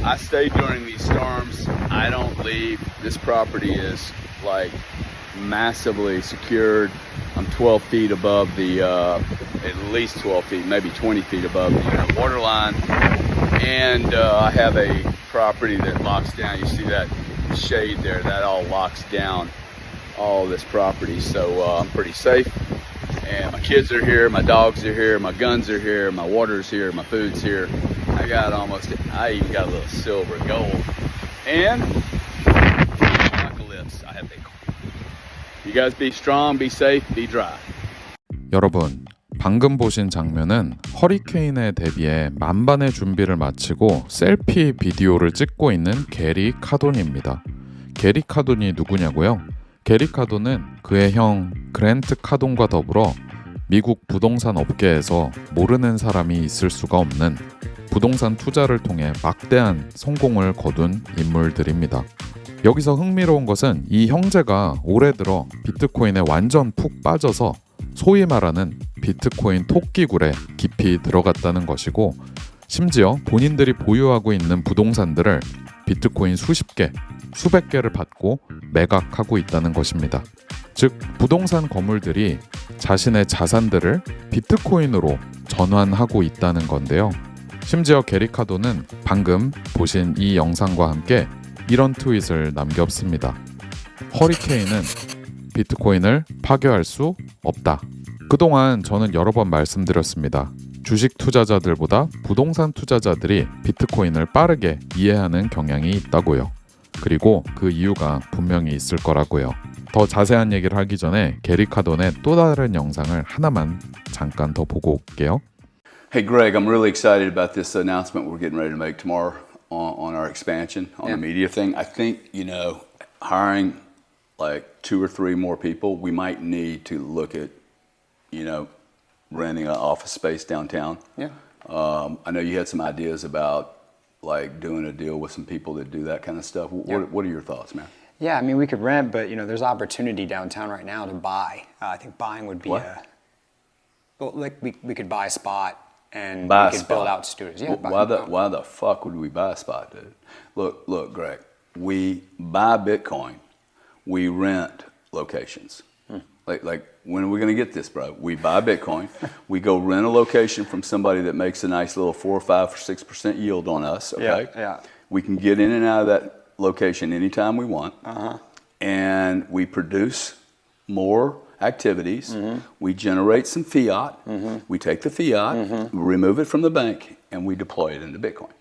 I stay during these storms. I don't leave. This property is like massively secured. I'm 12 feet above the, at least 12 feet, maybe 20 feet above the inner water line. And I have a property that locks down. You see that shade there? That all locks down all this property. So I'm pretty safe. And my kids are here, my dogs are here, my guns are here, my water's here, my food's here. I even got a little silver gold. And apocalypse, I have Bitcoin. You guys be strong, be safe, be dry. 여러분, 방금 보신 장면은 허리케인에 대비해 만반의 준비를 마치고 셀피 비디오를 찍고 있는 게리 카돈입니다. 게리 카돈이 누구냐고요? 게리 카돈은 그의 형 그랜트 카돈과 더불어 미국 부동산 업계에서 모르는 사람이 있을 수가 없는 부동산 투자를 통해 막대한 성공을 거둔 인물들입니다. 여기서 흥미로운 것은 이 형제가 올해 들어 비트코인에 완전 푹 빠져서 소위 말하는 비트코인 토끼굴에 깊이 들어갔다는 것이고, 심지어 본인들이 보유하고 있는 부동산들을 비트코인 수십 개, 수백 개를 받고 매각하고 있다는 것입니다. 즉, 부동산 거물들이 자신의 자산들을 비트코인으로 전환하고 있다는 건데요. 심지어 게리 카돈은 방금 보신 이 영상과 함께 이런 트윗을 남겼습니다. 허리케인은 비트코인을 파괴할 수 없다. 그동안 저는 여러 번 말씀드렸습니다. 주식 투자자들보다 부동산 투자자들이 비트코인을 빠르게 이해하는 경향이 있다고요. 그리고 그 이유가 분명히 있을 거라고요. 더 자세한 얘기를 하기 전에 게리 카돈의 또 다른 영상을 하나만 잠깐 더 보고 올게요. Hey Greg, I'm really excited about this announcement we're getting ready to make tomorrow on our expansion, on the media thing. I think, hiring like 2 or 3 more people, we might need to look at, renting an office space downtown. Yeah. I know you had some ideas about like doing a deal with some people that do that kind of stuff. What are your thoughts, man? Yeah, I mean, we could rent, but there's opportunity downtown right now to buy. I think buying would be we could buy a spot and we could build out studios. Yeah. Why the fuck would we buy a spot, dude? Look, Greg. We buy Bitcoin. We rent locations. Like when are we going to get this, bro? We buy Bitcoin. We go rent a location from somebody that makes a nice little 4 or 5 or 6% yield on us. Okay. Yeah. We can get in and out of that location anytime we want. And we produce more activities. We generate some fiat. We take the fiat, remove it from the bank, and we deploy it into Bitcoin.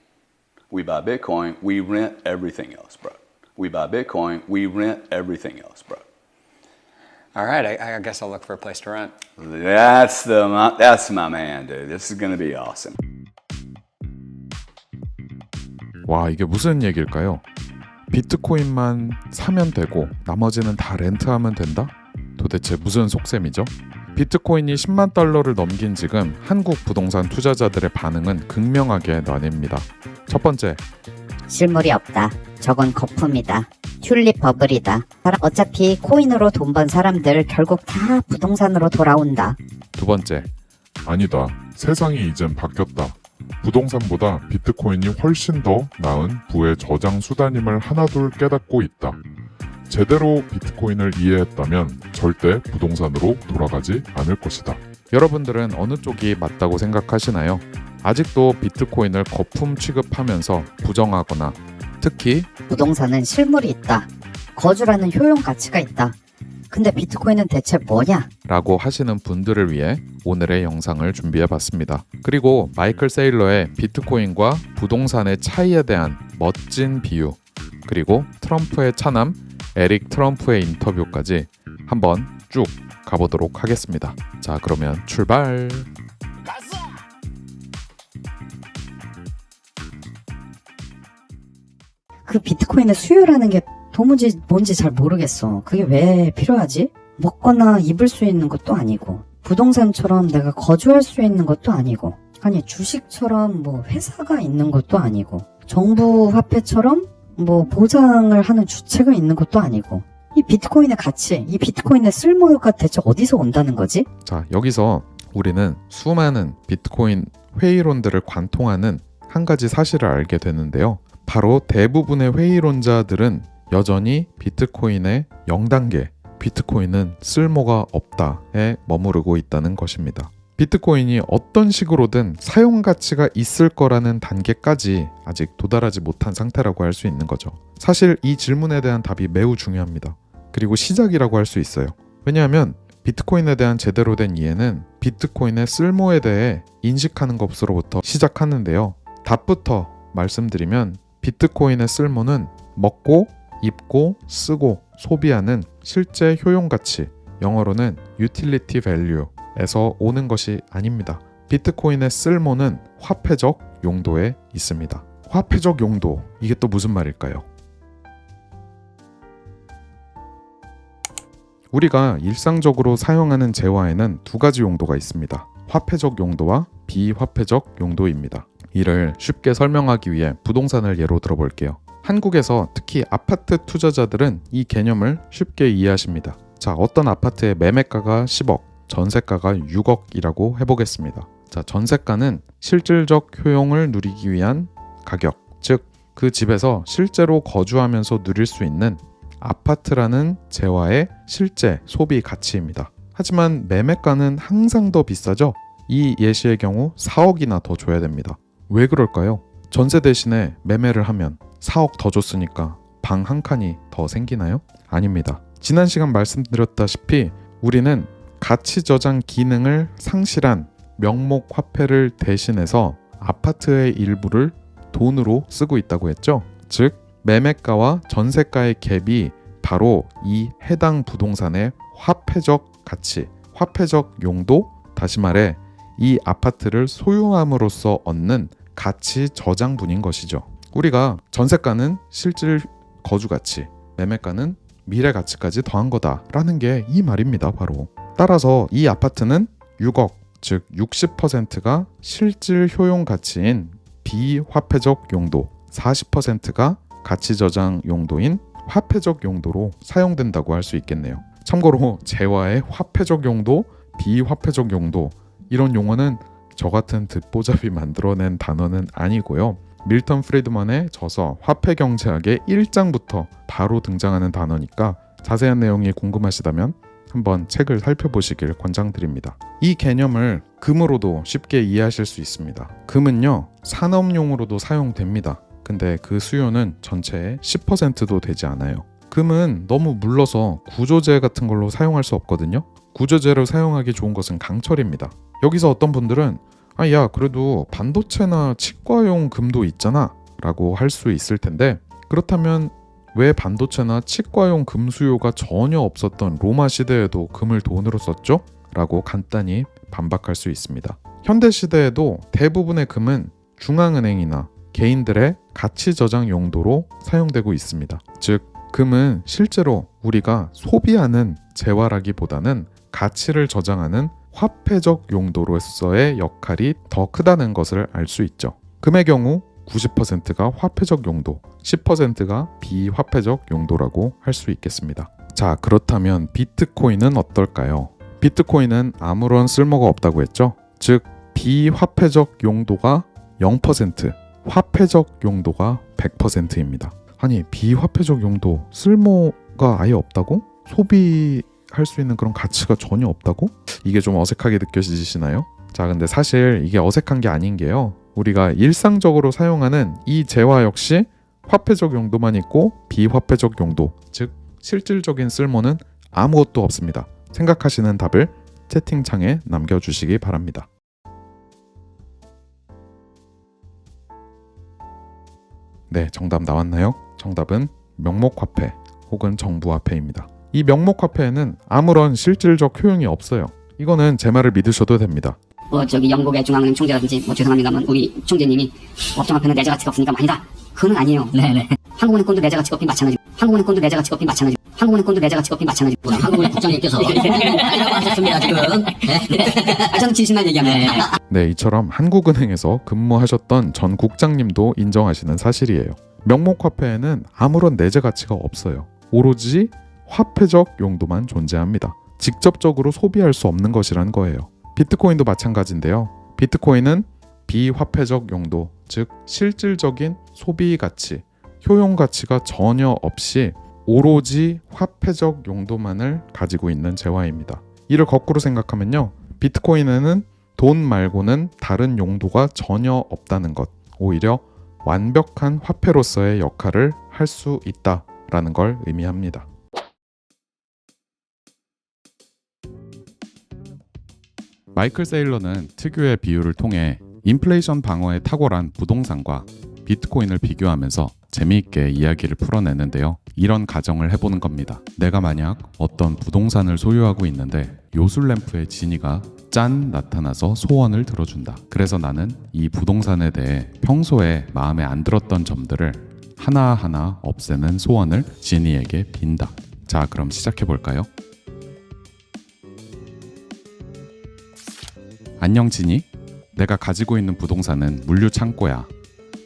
We buy Bitcoin. We rent everything else, bro. We buy Bitcoin. We rent everything else, bro. All right, I guess I'll look for a place to rent. That's my man, dude. This is going to be awesome. 와, 이게 무슨 얘기일까요? 비트코인만 사면 되고 나머지는 다 렌트하면 된다? 도대체 무슨 속셈이죠? 비트코인이 10만 달러를 넘긴 지금 한국 부동산 투자자들의 반응은 극명하게 나뉩니다. 첫 번째, 실물이 없다. 저건 거품이다. 튤립 버블이다. 어차피 코인으로 돈 번 사람들 결국 다 부동산으로 돌아온다. 두 번째, 아니다. 세상이 이젠 바뀌었다. 부동산보다 비트코인이 훨씬 더 나은 부의 저장 수단임을 하나둘 깨닫고 있다. 제대로 비트코인을 이해했다면 절대 부동산으로 돌아가지 않을 것이다. 여러분들은 어느 쪽이 맞다고 생각하시나요? 아직도 비트코인을 거품 취급하면서 부정하거나 특히 부동산은 실물이 있다. 거주라는 효용 가치가 있다. 근데 비트코인은 대체 뭐냐? 라고 하시는 분들을 위해 오늘의 영상을 준비해봤습니다. 그리고 마이클 세일러의 비트코인과 부동산의 차이에 대한 멋진 비유, 그리고 트럼프의 차남 에릭 트럼프의 인터뷰까지 한번 쭉 가보도록 하겠습니다. 자, 그러면 출발! 그 비트코인의 수요라는 게 도무지 뭔지 잘 모르겠어. 그게 왜 필요하지? 먹거나 입을 수 있는 것도 아니고, 부동산처럼 내가 거주할 수 있는 것도 아니고, 아니 주식처럼 뭐 회사가 있는 것도 아니고, 정부 화폐처럼 뭐 보장을 하는 주체가 있는 것도 아니고, 이 비트코인의 가치, 이 비트코인의 쓸모가 대체 어디서 온다는 거지? 자, 여기서 우리는 수많은 비트코인 회의론들을 관통하는 한 가지 사실을 알게 되는데요. 바로 대부분의 회의론자들은 여전히 비트코인의 0단계, 비트코인은 쓸모가 없다에 머무르고 있다는 것입니다. 비트코인이 어떤 식으로든 사용 가치가 있을 거라는 단계까지 아직 도달하지 못한 상태라고 할 수 있는 거죠. 사실 이 질문에 대한 답이 매우 중요합니다. 그리고 시작이라고 할 수 있어요. 왜냐하면 비트코인에 대한 제대로 된 이해는 비트코인의 쓸모에 대해 인식하는 것으로부터 시작하는데요. 답부터 말씀드리면 비트코인의 쓸모는 먹고, 입고, 쓰고, 소비하는 실제 효용 가치, 영어로는 utility value에서 오는 것이 아닙니다. 비트코인의 쓸모는 화폐적 용도에 있습니다. 화폐적 용도, 이게 또 무슨 말일까요? 우리가 일상적으로 사용하는 재화에는 두 가지 용도가 있습니다. 화폐적 용도와 비화폐적 용도입니다. 이를 쉽게 설명하기 위해 부동산을 예로 들어볼게요. 한국에서 특히 아파트 투자자들은 이 개념을 쉽게 이해하십니다. 자, 어떤 아파트의 매매가가 10억, 전세가가 6억이라고 해보겠습니다. 자, 전세가는 실질적 효용을 누리기 위한 가격, 즉 그 집에서 실제로 거주하면서 누릴 수 있는 아파트라는 재화의 실제 소비 가치입니다. 하지만 매매가는 항상 더 비싸죠? 이 예시의 경우 4억이나 더 줘야 됩니다. 왜 그럴까요? 전세 대신에 매매를 하면 4억 더 줬으니까 방 한 칸이 더 생기나요? 아닙니다. 지난 시간 말씀드렸다시피 우리는 가치 저장 기능을 상실한 명목 화폐를 대신해서 아파트의 일부를 돈으로 쓰고 있다고 했죠. 즉 매매가와 전세가의 갭이 바로 이 해당 부동산의 화폐적 가치, 화폐적 용도, 다시 말해 이 아파트를 소유함으로써 얻는 가치 저장분인 것이죠. 우리가 전세가는 실질 거주 가치, 매매가는 미래 가치까지 더한 거다라는 게 이 말입니다. 바로. 따라서 이 아파트는 6억, 즉 60%가 실질 효용 가치인 비화폐적 용도, 40%가 가치 저장 용도인 화폐적 용도로 사용된다고 할 수 있겠네요. 참고로 재화의 화폐적 용도, 비화폐적 용도 이런 용어는 저 같은 듣보잡이 만들어낸 단어는 아니고요. 밀턴 프리드먼의 저서 화폐경제학의 1장부터 바로 등장하는 단어니까 자세한 내용이 궁금하시다면 한번 책을 살펴보시길 권장드립니다. 이 개념을 금으로도 쉽게 이해하실 수 있습니다. 금은요, 산업용으로도 사용됩니다. 근데 그 수요는 전체의 10%도 되지 않아요. 금은 너무 물러서 구조재 같은 걸로 사용할 수 없거든요. 구조재로 사용하기 좋은 것은 강철입니다. 여기서 어떤 분들은 야 그래도 반도체나 치과용 금도 있잖아 라고 할 수 있을 텐데, 그렇다면 왜 반도체나 치과용 금 수요가 전혀 없었던 로마 시대에도 금을 돈으로 썼죠? 라고 간단히 반박할 수 있습니다. 현대 시대에도 대부분의 금은 중앙은행이나 개인들의 가치 저장 용도로 사용되고 있습니다. 즉 금은 실제로 우리가 소비하는 재화라기보다는 가치를 저장하는 화폐적 용도로서의 역할이 더 크다는 것을 알 수 있죠. 금의 경우 90%가 화폐적 용도, 10%가 비화폐적 용도라고 할 수 있겠습니다. 자, 그렇다면 비트코인은 어떨까요? 비트코인은 아무런 쓸모가 없다고 했죠. 즉 비화폐적 용도가 0%, 화폐적 용도가 100%입니다. 아니, 비화폐적 용도, 쓸모가 아예 없다고? 소비할 수 있는 그런 가치가 전혀 없다고? 이게 좀 어색하게 느껴지시나요? 자, 근데 사실 이게 어색한 게 아닌 게요. 우리가 일상적으로 사용하는 이 재화 역시 화폐적 용도만 있고 비화폐적 용도, 즉 실질적인 쓸모는 아무것도 없습니다. 생각하시는 답을 채팅창에 남겨주시기 바랍니다. 네, 정답 나왔나요? 정답은 명목화폐 혹은 정부화폐입니다. 이 명목화폐에는 아무런 실질적 효용이 없어요. 이거는 제 말을 믿으셔도 됩니다. 저기 영국의 중앙은행 총재라든지 죄송합니다만 우리 총재님이 업종화폐는 내재 가치가 없으니까 아니다. 그건 아니에요. 네네. 한국은행권도 내재 가치가 없긴 마찬가지고, 한국은행권도 내재 가치가 없긴 마찬가지고, 한국은행권도 내재 가치가 없긴 마찬가지고. 한국은행 국장님께서 아니라고 하셨습니다 지금. 저는 진실만 얘기합니다. 네, 이처럼 한국은행에서 근무하셨던 전 국장님도 인정하시는 사실이에요. 명목화폐에는 아무런 내재 가치가 없어요. 오로지 화폐적 용도만 존재합니다. 직접적으로 소비할 수 없는 것이란 거예요. 비트코인도 마찬가지인데요. 비트코인은 비화폐적 용도, 즉 실질적인 소비 가치, 효용 가치가 전혀 없이 오로지 화폐적 용도만을 가지고 있는 재화입니다. 이를 거꾸로 생각하면요, 비트코인에는 돈 말고는 다른 용도가 전혀 없다는 것, 오히려 완벽한 화폐로서의 역할을 할 수 있다라는 걸 의미합니다. 마이클 세일러는 특유의 비유를 통해 인플레이션 방어에 탁월한 부동산과 비트코인을 비교하면서 재미있게 이야기를 풀어내는데요. 이런 가정을 해보는 겁니다. 내가 만약 어떤 부동산을 소유하고 있는데 요술램프의 지니가 짠 나타나서 소원을 들어준다. 그래서 나는 이 부동산에 대해 평소에 마음에 안 들었던 점들을 하나하나 없애는 소원을 지니에게 빈다. 자, 그럼 시작해볼까요? 안녕 지니, 내가 가지고 있는 부동산은 물류 창고야.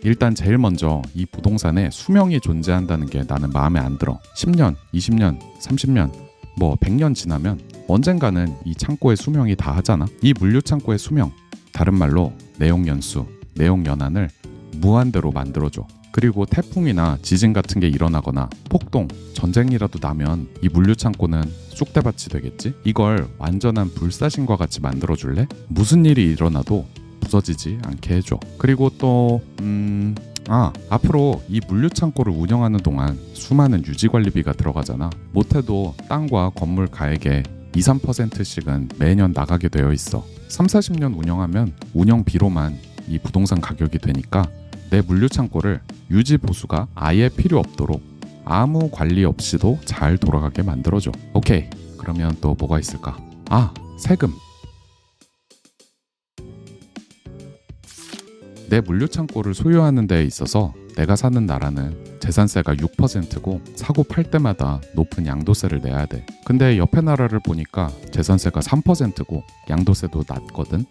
일단 제일 먼저 이 부동산에 수명이 존재한다는 게 나는 마음에 안 들어. 10년, 20년, 30년, 뭐 100년 지나면 언젠가는 이 창고의 수명이 다 하잖아. 이 물류 창고의 수명, 다른 말로 내용 연수, 내용 연한을 무한대로 만들어줘. 그리고 태풍이나 지진 같은 게 일어나거나 폭동, 전쟁이라도 나면 이 물류 창고는 쑥대밭이 되겠지? 이걸 완전한 불사신과 같이 만들어줄래? 무슨 일이 일어나도 부서지지 않게 해줘. 그리고 또 앞으로 이 물류 창고를 운영하는 동안 수많은 유지관리비가 들어가잖아. 못해도 땅과 건물 가액의 2-3%씩은 매년 나가게 되어 있어. 3-40년 운영하면 운영비로만 이 부동산 가격이 되니까 내 물류 창고를 유지 보수가 아예 필요 없도록 아무 관리 없이도 잘 돌아가게 만들어줘. 오케이, 그러면 또 뭐가 있을까? 세금. 내 물류 창고를 소유하는 데에 있어서 내가 사는 나라는 재산세가 6%고 사고 팔 때마다 높은 양도세를 내야 돼. 근데 옆에 나라를 보니까 재산세가 3%고 양도세도 낮거든.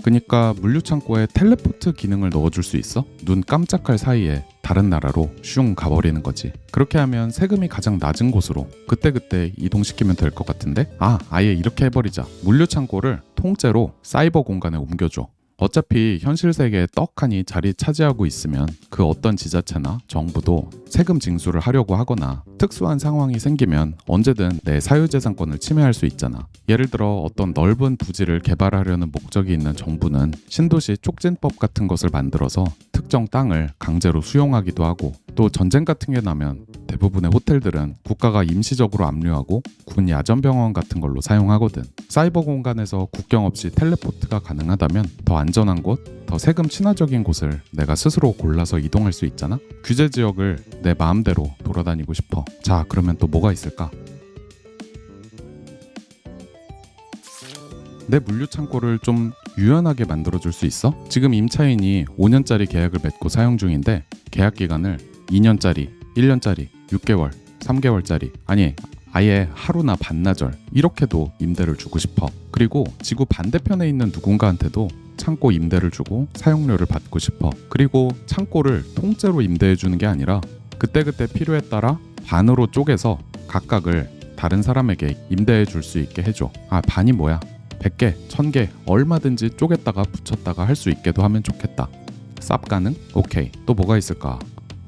그니까 물류 창고에 텔레포트 기능을 넣어줄 수 있어? 눈 깜짝할 사이에 다른 나라로 슝 가버리는 거지. 그렇게 하면 세금이 가장 낮은 곳으로 그때그때 이동시키면 될 것 같은데? 아예 이렇게 해버리자. 물류 창고를 통째로 사이버 공간에 옮겨줘. 어차피 현실 세계에 떡하니 자리 차지하고 있으면 그 어떤 지자체나 정부도 세금 징수를 하려고 하거나 특수한 상황이 생기면 언제든 내 사유재산권을 침해할 수 있잖아. 예를 들어 어떤 넓은 부지를 개발하려는 목적이 있는 정부는 신도시 촉진법 같은 것을 만들어서 특정 땅을 강제로 수용하기도 하고, 또 전쟁 같은 게 나면 대부분의 호텔들은 국가가 임시적으로 압류하고 군 야전병원 같은 걸로 사용하거든. 사이버 공간에서 국경 없이 텔레포트가 가능하다면 더 안전한 곳, 더 세금 친화적인 곳을 내가 스스로 골라서 이동할 수 있잖아. 규제 지역을 내 마음대로 돌아다니고 싶어. 자, 그러면 또 뭐가 있을까? 내 물류 창고를 좀 유연하게 만들어줄 수 있어? 지금 임차인이 5년짜리 계약을 맺고 사용 중인데 계약 기간을 2년짜리, 1년짜리, 6개월, 3개월짜리, 아니 아예 하루나 반나절 이렇게도 임대를 주고 싶어. 그리고 지구 반대편에 있는 누군가한테도 창고 임대를 주고 사용료를 받고 싶어. 그리고 창고를 통째로 임대해 주는 게 아니라 그때그때 필요에 따라 반으로 쪼개서 각각을 다른 사람에게 임대해 줄 수 있게 해줘. 반이 뭐야? 100개, 1000개 얼마든지 쪼갰다가 붙였다가 할 수 있게도 하면 좋겠다. 쌉 가능? 오케이. 또 뭐가 있을까?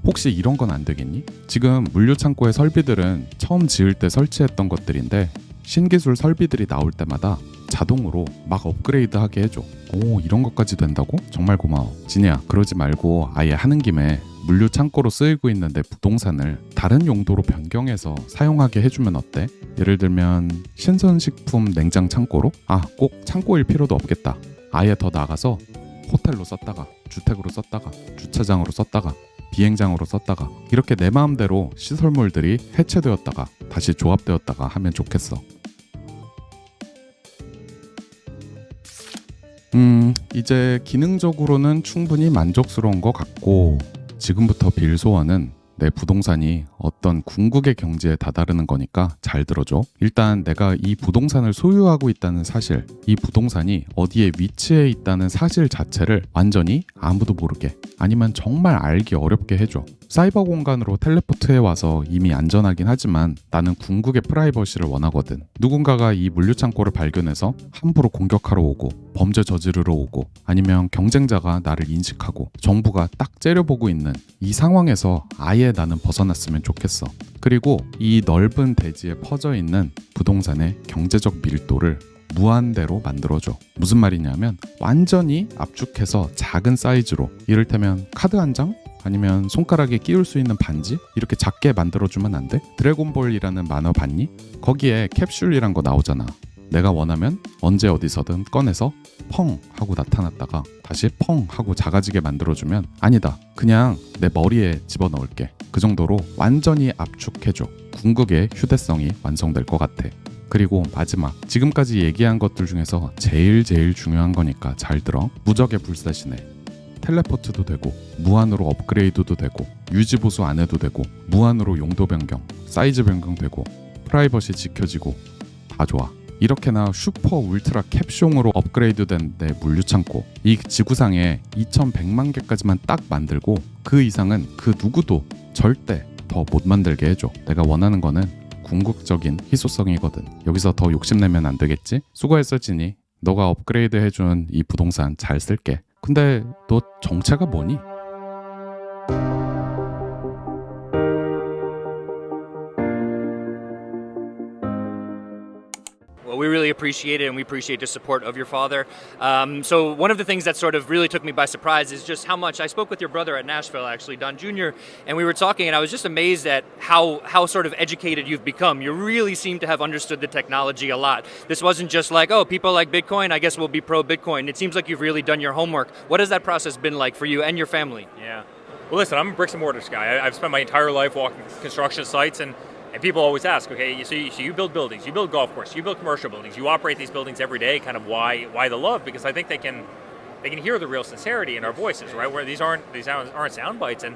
혹시 이런 건 안 되겠니? 지금 물류 창고의 설비들은 처음 지을 때 설치했던 것들인데 신기술 설비들이 나올 때마다 자동으로 막 업그레이드 하게 해줘. 오, 이런 것까지 된다고? 정말 고마워. 진이야, 그러지 말고 아예 하는 김에 물류 창고로 쓰이고 있는 내 부동산을 다른 용도로 변경해서 사용하게 해주면 어때? 예를 들면 신선식품 냉장 창고로? 꼭 창고일 필요도 없겠다. 아예 더 나가서 호텔로 썼다가 주택으로 썼다가 주차장으로 썼다가 비행장으로 썼다가 이렇게 내 마음대로 시설물들이 해체되었다가 다시 조합되었다가 하면 좋겠어. 이제 기능적으로는 충분히 만족스러운 것 같고, 지금부터 빌 소원은 내 부동산이 어떤 궁극의 경지에 다다르는 거니까 잘 들어줘. 일단 내가 이 부동산을 소유하고 있다는 사실, 이 부동산이 어디에 위치해 있다는 사실 자체를 완전히 아무도 모르게, 아니면 정말 알기 어렵게 해줘. 사이버 공간으로 텔레포트해와서 이미 안전하긴 하지만 나는 궁극의 프라이버시를 원하거든. 누군가가 이 물류창고를 발견해서 함부로 공격하러 오고 범죄 저지르러 오고 아니면 경쟁자가 나를 인식하고 정부가 딱 째려보고 있는 이 상황에서 아예 나는 벗어났으면 좋겠어. 그리고 이 넓은 대지에 퍼져 있는 부동산의 경제적 밀도를 무한대로 만들어줘. 무슨 말이냐면 완전히 압축해서 작은 사이즈로, 이를테면 카드 한 장? 아니면 손가락에 끼울 수 있는 반지? 이렇게 작게 만들어주면 안 돼? 드래곤볼이라는 만화 봤니? 거기에 캡슐이란 거 나오잖아. 내가 원하면 언제 어디서든 꺼내서 펑 하고 나타났다가 다시 펑 하고 작아지게 만들어주면 아니다, 그냥 내 머리에 집어넣을게. 그 정도로 완전히 압축해줘. 궁극의 휴대성이 완성될 것 같아. 그리고 마지막, 지금까지 얘기한 것들 중에서 제일 중요한 거니까 잘 들어. 무적의 불사시네. 텔레포트도 되고 무한으로 업그레이드도 되고 유지보수 안 해도 되고 무한으로 용도 변경, 사이즈 변경되고 프라이버시 지켜지고 다 좋아. 이렇게나 슈퍼 울트라 캡숑으로 업그레이드된 내 물류창고, 이 지구상에 2100만 개까지만 딱 만들고 그 이상은 그 누구도 절대 더 못 만들게 해줘. 내가 원하는 거는 궁극적인 희소성이거든. 여기서 더 욕심내면 안 되겠지? 수고했어 지니. 너가 업그레이드 해준 이 부동산 잘 쓸게. 근데 너 정체가 뭐니? Well, we really appreciate it, and we appreciate the support of your father. So one of the things that sort of really took me by surprise is just how much I spoke with your brother at Nashville, actually, Don Jr., and we were talking, and I was just amazed at how sort of educated you've become. You really seem to have understood the technology a lot. This wasn't just like, oh, people like Bitcoin, I guess we'll be pro-Bitcoin. It seems like you've really done your homework. What has that process been like for you and your family? Yeah. Well, listen, I'm a bricks and mortars guy. I've spent my entire life walking construction sites, and people always ask, okay, so you build buildings, you build golf courses, you build commercial buildings, you operate these buildings every day. Kind of why the love? Because I think they can hear the real sincerity in our voices, right? Where these aren't sound bites. And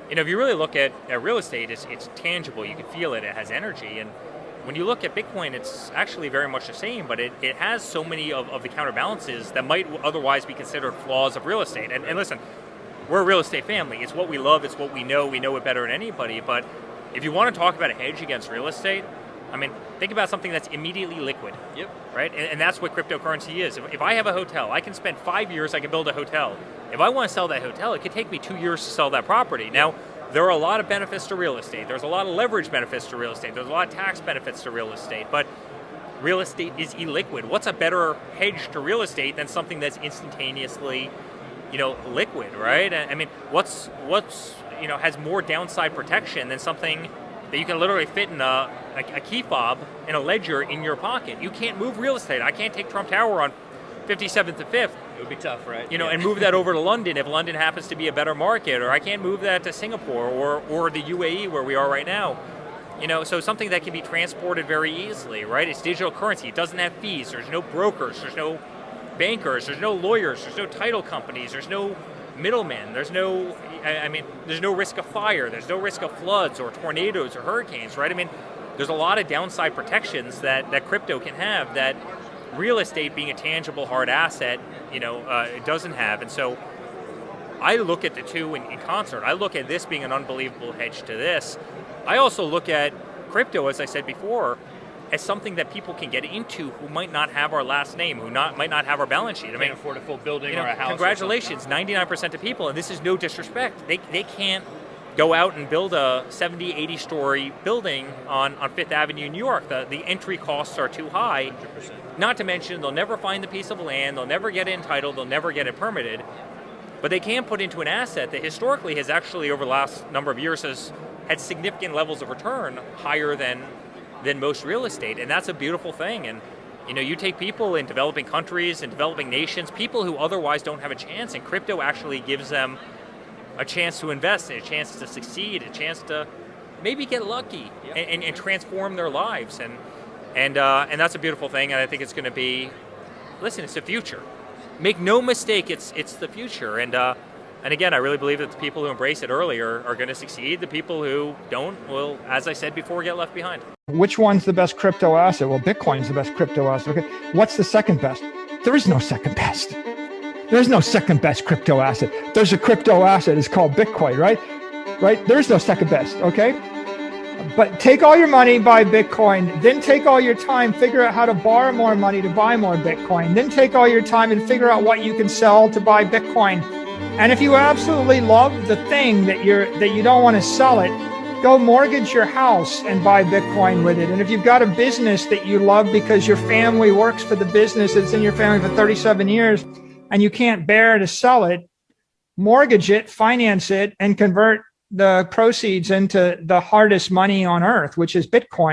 if you really look at real estate, it's tangible. You can feel it. It has energy. And when you look at Bitcoin, it's actually very much the same, but it has so many of the counterbalances that might otherwise be considered flaws of real estate. And listen, we're a real estate family. It's what we love. It's what we know. We know it better than anybody. But if you want to talk about a hedge against real estate, I mean, think about something that's immediately liquid. Yep. Right? And that's what cryptocurrency is. If I have a hotel, I can spend 5 years, I can build a hotel. If I want to sell that hotel, it could take me 2 years to sell that property. Now, there are a lot of benefits to real estate. There's a lot of leverage benefits to real estate. There's a lot of tax benefits to real estate. But real estate is illiquid. What's a better hedge to real estate than something that's instantaneously, liquid, right? I mean, what's has more downside protection than something that you can literally fit in a key fob in a ledger in your pocket? You can't move real estate. I can't take Trump Tower on 57th to 5th. It would be tough, right? And move that over to London if London happens to be a better market, or I can't move that to Singapore or the UAE where we are right now. So something that can be transported very easily, right? It's digital currency. It doesn't have fees. There's no brokers. There's no bankers. There's no lawyers. There's no title companies. There's no middlemen. There's no risk of fire. There's no risk of floods or tornadoes or hurricanes, right? I mean, there's a lot of downside protections that crypto can have that real estate, being a tangible hard asset, it doesn't have. And so I look at the two in concert. I look at this being an unbelievable hedge to this. I also look at crypto, as I said before, as something that people can get into who might not have our last name, might not have our balance sheet. I mean, Can't afford a full building or a house. Congratulations, 99% of people, and this is no disrespect, they can't go out and build a 70, 80-story building on Fifth Avenue in New York. The entry costs are too high. 100%. Not to mention, they'll never find the piece of land, they'll never get it entitled, they'll never get it permitted. But they can put into an asset that historically has actually, over the last number of years, has had significant levels of return higher than most real estate. And that's a beautiful thing. And you take people in developing countries and developing nations, people who otherwise don't have a chance, and crypto actually gives them a chance to invest, a chance to succeed, a chance to maybe get lucky and transform their lives. And that's a beautiful thing. And I think it's going to be, listen, it's the future. Make no mistake, it's the future. And again, I really believe that the people who embrace it earlier are going to succeed. The people who don't will, as I said before, get left behind. Which one's the best crypto asset? Well, Bitcoin's the best crypto asset. Okay, what's the second best? There is no second best. There's no second best crypto asset. There's a crypto asset. It's called Bitcoin, right? right? There's no second best, okay? But take all your money, buy Bitcoin, then take all your time, figure out how to borrow more money to buy more Bitcoin, then take all your time and figure out what you can sell to buy Bitcoin. And if you absolutely love the thing that you don't want to sell it, go mortgage your house and buy Bitcoin with it. And if you've got a business that you love because your family works for the business, it's in your family for 37 years, and you can't bear to sell it, mortgage it, finance it, and convert the proceeds into the hardest money on earth, which is Bitcoin.